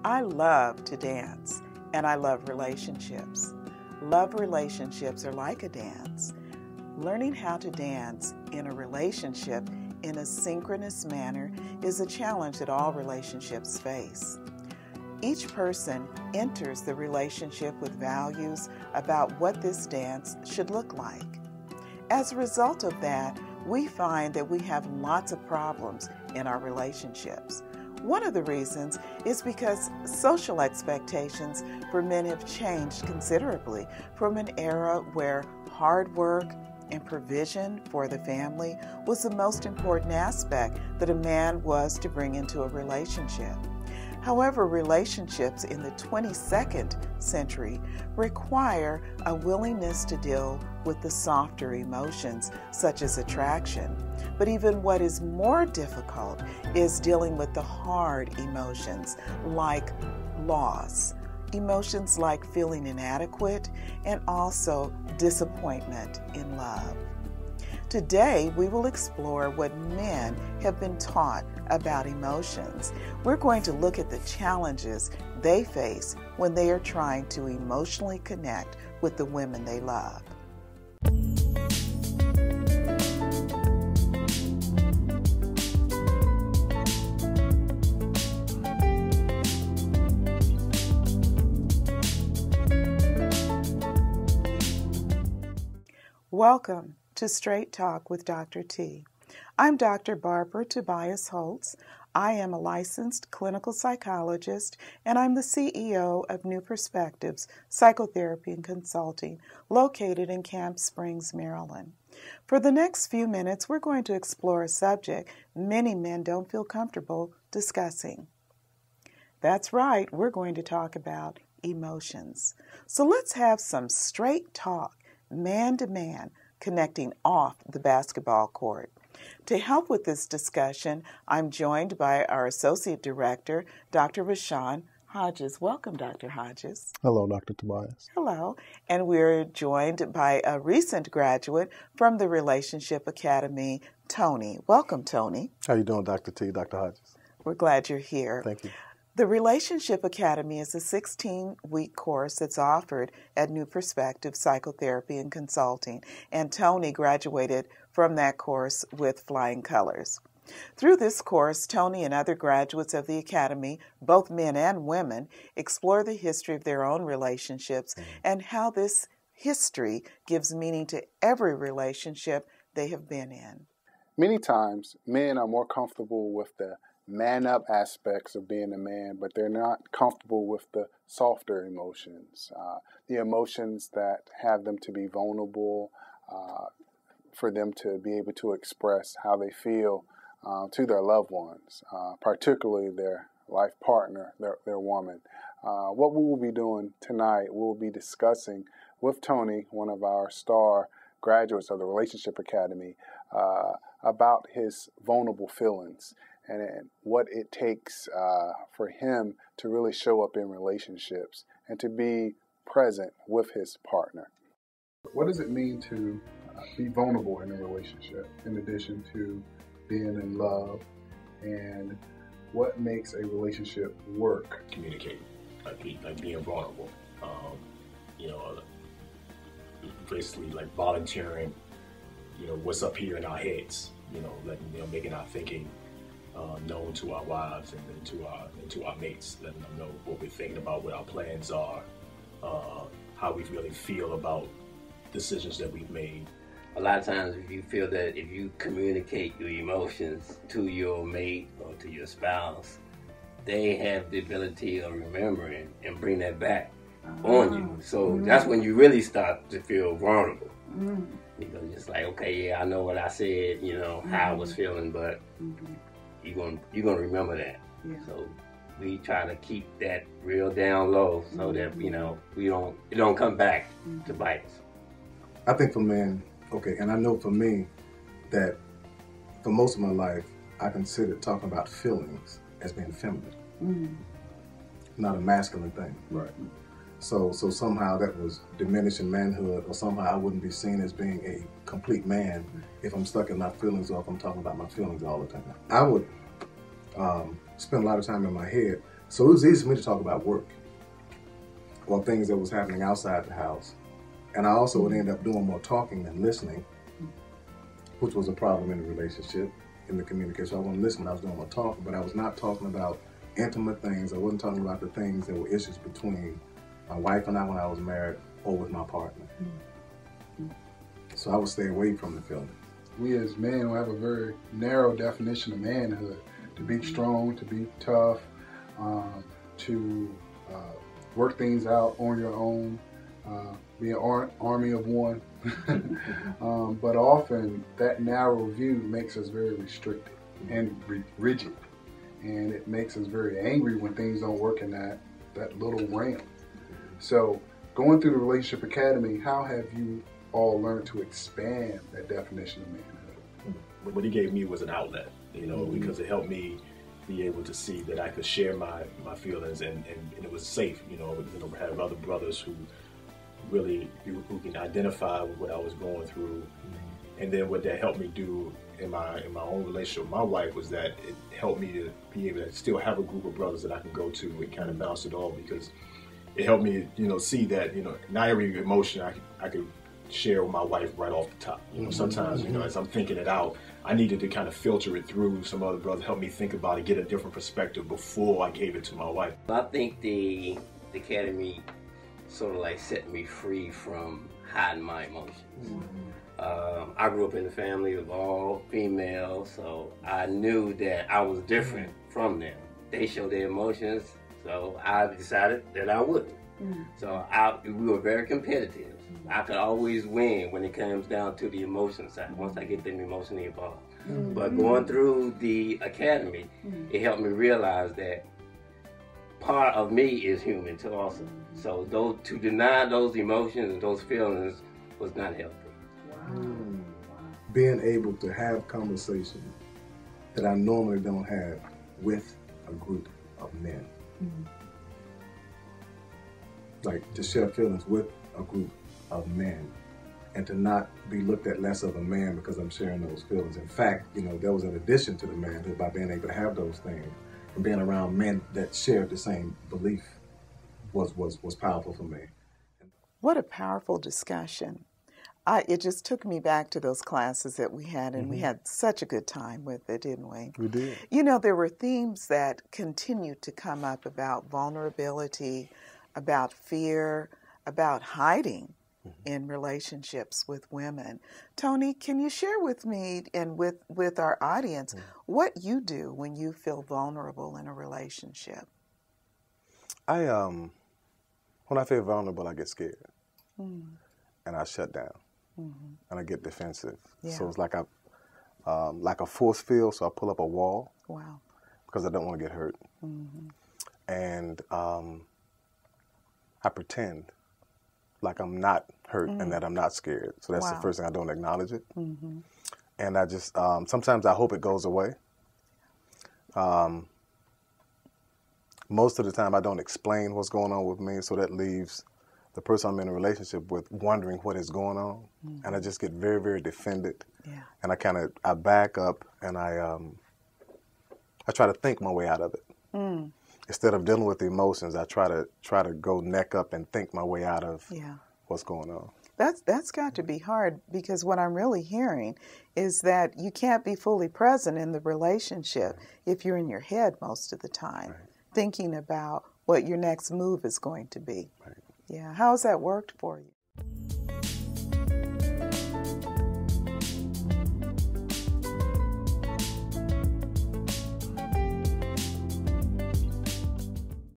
I love to dance, and I love relationships. Love relationships are like a dance. Learning how to dance in a relationship in a synchronous manner is a challenge that all relationships face. Each person enters the relationship with values about what this dance should look like. As a result of that, we find that we have lots of problems in our relationships. One of the reasons is because social expectations for men have changed considerably from an era where hard work and provision for the family was the most important aspect that a man was to bring into a relationship. However, relationships in the 22nd century require a willingness to deal with the softer emotions, such as attraction. But even what is more difficult is dealing with the hard emotions, like loss, emotions like feeling inadequate, and also disappointment in love. Today, we will explore what men have been taught about emotions. We're going to look at the challenges they face when they are trying to emotionally connect with the women they love. Welcome to Straight Talk with Dr. T. I'm Dr. Barbara Tobias-Holtz. I am a licensed clinical psychologist, and I'm the CEO of New Perspectives Psychotherapy and Consulting, located in Camp Springs, Maryland. For the next few minutes, we're going to explore a subject many men don't feel comfortable discussing. That's right, we're going to talk about emotions. So let's have some straight talk, man to man, connecting off the basketball court. To help with this discussion, I'm joined by our Associate Director, Dr. Rayshone Hodges. Welcome, Dr. Hodges. Hello, Dr. Tobias. Hello. And we're joined by a recent graduate from the Relationship Academy, Tony. Welcome, Tony. How you doing, Dr. T, Dr. Hodges? We're glad you're here. Thank you. The Relationship Academy is a 16-week course that's offered at New Perspective Psychotherapy and Consulting, and Tony graduated from that course with flying colors. Through this course, Tony and other graduates of the Academy, both men and women, explore the history of their own relationships and how this history gives meaning to every relationship they have been in. Many times, men are more comfortable with the man-up aspects of being a man, but they're not comfortable with the softer emotions, the emotions that have them to be vulnerable, for them to be able to express how they feel to their loved ones, particularly their life partner, their woman. What we will be doing tonight, we'll be discussing with Tony, one of our star graduates of the Relationship Academy, about his vulnerable feelings and what it takes for him to really show up in relationships and to be present with his partner. What does it mean to be vulnerable in a relationship, in addition to being in love, and what makes a relationship work? Communicating, like being vulnerable, basically like volunteering, what's up here in our heads, making our thinking known to our wives and then to our mates, letting them know what we're thinking about, what our plans are, how we really feel about decisions that we've made. A lot of times if you feel that if you communicate your emotions to your mate or to your spouse, they have the ability of remembering and bring that back on you. So that's when you really start to feel vulnerable. Because it's like, okay, yeah, I know what I said, how I was feeling, but you're gonna remember that. Yeah. So we try to keep that real down low so that it don't come back to bite us. I think for men, okay, and I know for me that for most of my life I considered talking about feelings as being feminine, not a masculine thing. Right. So somehow that was diminishing manhood, or somehow I wouldn't be seen as being a complete man if I'm stuck in my feelings or if I'm talking about my feelings all the time. I would spend a lot of time in my head So it was easy for me to talk about work or things that was happening outside the house. And I also would end up doing more talking than listening, which was a problem in the relationship, in the communication. I wasn't listening, I was doing more talking, but I was not talking about intimate things. I wasn't talking about the things that were issues between my wife and I when I was married or with my partner. So I would stay away from the feeling. We as men have a very narrow definition of manhood. To be strong, to be tough, to work things out on your own, be an army of one. But often that narrow view makes us very restricted and rigid. And it makes us very angry when things don't work in that little realm. So going through the Relationship Academy, how have you all learned to expand that definition of manhood? What he gave me was an outlet, because it helped me be able to see that I could share my feelings and it was safe, have other brothers who really who can identify with what I was going through. And then what that helped me do in my own relationship with my wife was that it helped me to be able to still have a group of brothers that I can go to and kind of bounce it off, because it helped me, see that, not every emotion I could share with my wife right off the top. Sometimes, as I'm thinking it out, I needed to kind of filter it through some other brothers, help me think about it, get a different perspective before I gave it to my wife. I think the Academy sort of like set me free from hiding my emotions. I grew up in a family of all female, so I knew that I was different from them. They show their emotions, so I decided that I wouldn't. So we were very competitive. I could always win when it comes down to the emotion side, once I get them emotionally involved. But going through the Academy, it helped me realize that part of me is human too also. So to deny those emotions and those feelings was not healthy. Being able to have conversations that I normally don't have with a group of men. Like to share feelings with a group of men and to not be looked at less of a man because I'm sharing those feelings. In fact, there was an addition to the manhood by being able to have those things and being around men that shared the same belief was powerful for me. What a powerful discussion. It just took me back to those classes that we had, and we had such a good time with it, didn't we? We did. There were themes that continued to come up about vulnerability, about fear, about hiding in relationships with women. Tony, can you share with me and with our audience what you do when you feel vulnerable in a relationship? When I feel vulnerable, I get scared. And I shut down. And I get defensive. Yeah. So it's like a force field, so I pull up a wall. Wow. Because I don't want to get hurt. And I pretend like I'm not hurt and that I'm not scared. So that's the first thing. I don't acknowledge it. And I just, sometimes I hope it goes away. Most of the time I don't explain what's going on with me, so that leaves the person I'm in a relationship with wondering what is going on. And I just get very, very defended. Yeah. And I back up and I try to think my way out of it. Instead of dealing with the emotions, I try to go neck up and think my way out of what's going on. That's got to be hard, because what I'm really hearing is that you can't be fully present in the relationship if you're in your head most of the time, thinking about what your next move is going to be. Yeah. How has that worked for you?